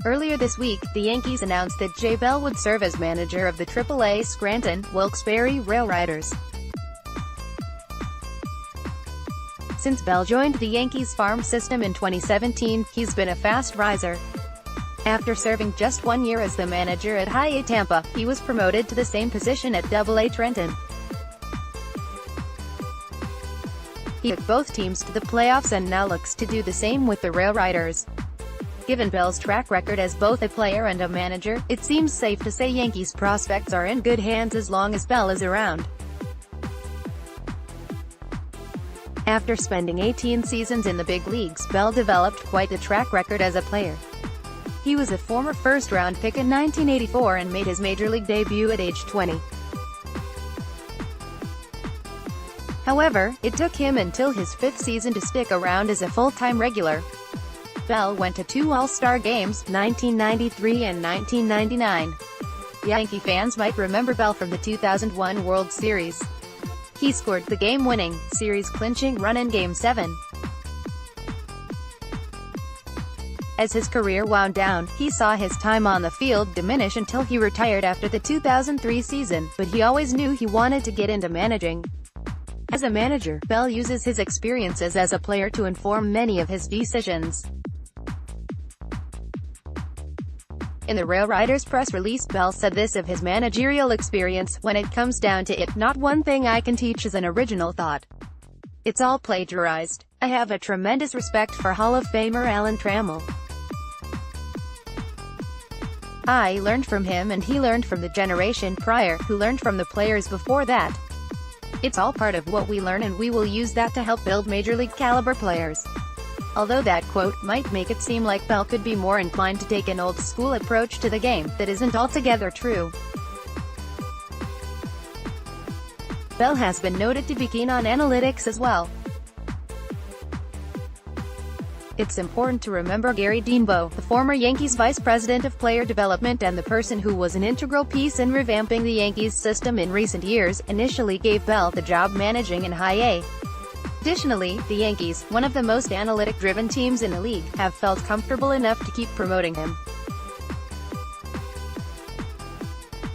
Earlier this week, the Yankees announced that Jay Bell would serve as manager of the Triple-A Scranton, Wilkes-Barre RailRiders. Since Bell joined the Yankees farm system in 2017, he's been a fast riser. After serving just 1 year as the manager at High-A Tampa, he was promoted to the same position at Double-A Trenton. He took both teams to the playoffs and now looks to do the same with the RailRiders. Given Bell's track record as both a player and a manager, it seems safe to say Yankees prospects are in good hands as long as Bell is around. After spending 18 seasons in the big leagues, Bell developed quite a track record as a player. He was a former first-round pick in 1984 and made his major league debut at age 20. However, it took him until his fifth season to stick around as a full-time regular. Bell went to 2 All-Star games, 1993 and 1999. Yankee fans might remember Bell from the 2001 World Series. He scored the game-winning, series-clinching run in Game 7. As his career wound down, he saw his time on the field diminish until he retired after the 2003 season, but he always knew he wanted to get into managing. As a manager, Bell uses his experiences as a player to inform many of his decisions. In the RailRiders press release, Bell said this of his managerial experience: "When it comes down to it, not one thing I can teach is an original thought. It's all plagiarized. I have a tremendous respect for Hall of Famer Alan Trammell. I learned from him and he learned from the generation prior, who learned from the players before that. It's all part of what we learn and we will use that to help build major league caliber players." Although that quote might make it seem like Bell could be more inclined to take an old-school approach to the game, that isn't altogether true. Bell has been noted to be keen on analytics as well. It's important to remember Gary Denbo, the former Yankees vice president of player development and the person who was an integral piece in revamping the Yankees system in recent years, initially gave Bell the job managing in High-A. Additionally, the Yankees, one of the most analytic-driven teams in the league, have felt comfortable enough to keep promoting him.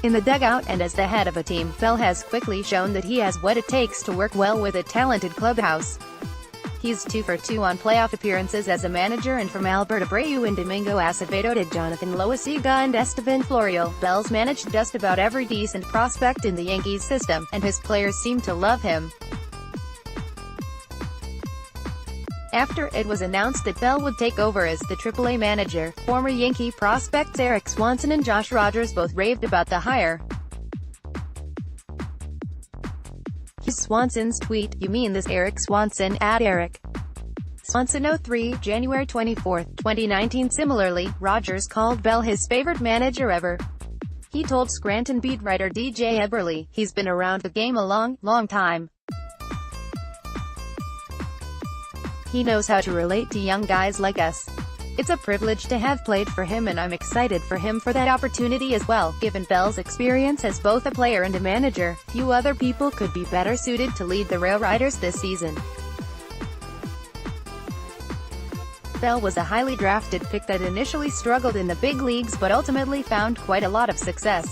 In the dugout and as the head of a team, Bell has quickly shown that he has what it takes to work well with a talented clubhouse. He's 2 for 2 on playoff appearances as a manager, and from Alberto Abreu and Domingo Acevedo to Jonathan Loaizaga and Estevan Florial, Bell's managed just about every decent prospect in the Yankees system, and his players seem to love him. After it was announced that Bell would take over as the Triple-A manager, former Yankee prospects Erik Swanson and Josh Rogers both raved about the hire. Here's Swanson's tweet: "You mean this, Erik Swanson, at Erik Swanson 03, January 24, 2019. Similarly, Rogers called Bell his favorite manager ever. He told Scranton beat writer DJ Eberly, he's been around the game a long time. He knows how to relate to young guys like us. It's a privilege to have played for him and I'm excited for him for that opportunity as well." Given Bell's experience as both a player and a manager, few other people could be better suited to lead the RailRiders this season. Bell was a highly drafted pick that initially struggled in the big leagues but ultimately found quite a lot of success.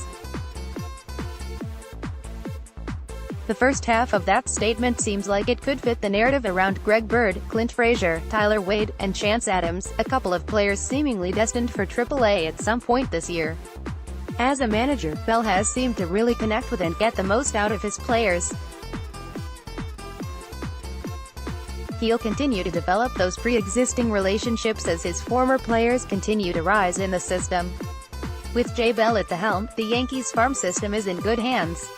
The first half of that statement seems like it could fit the narrative around Greg Bird, Clint Frazier, Tyler Wade, and Chance Adams, a couple of players seemingly destined for Triple-A at some point this year. As a manager, Bell has seemed to really connect with and get the most out of his players. He'll continue to develop those pre-existing relationships as his former players continue to rise in the system. With Jay Bell at the helm, the Yankees farm system is in good hands.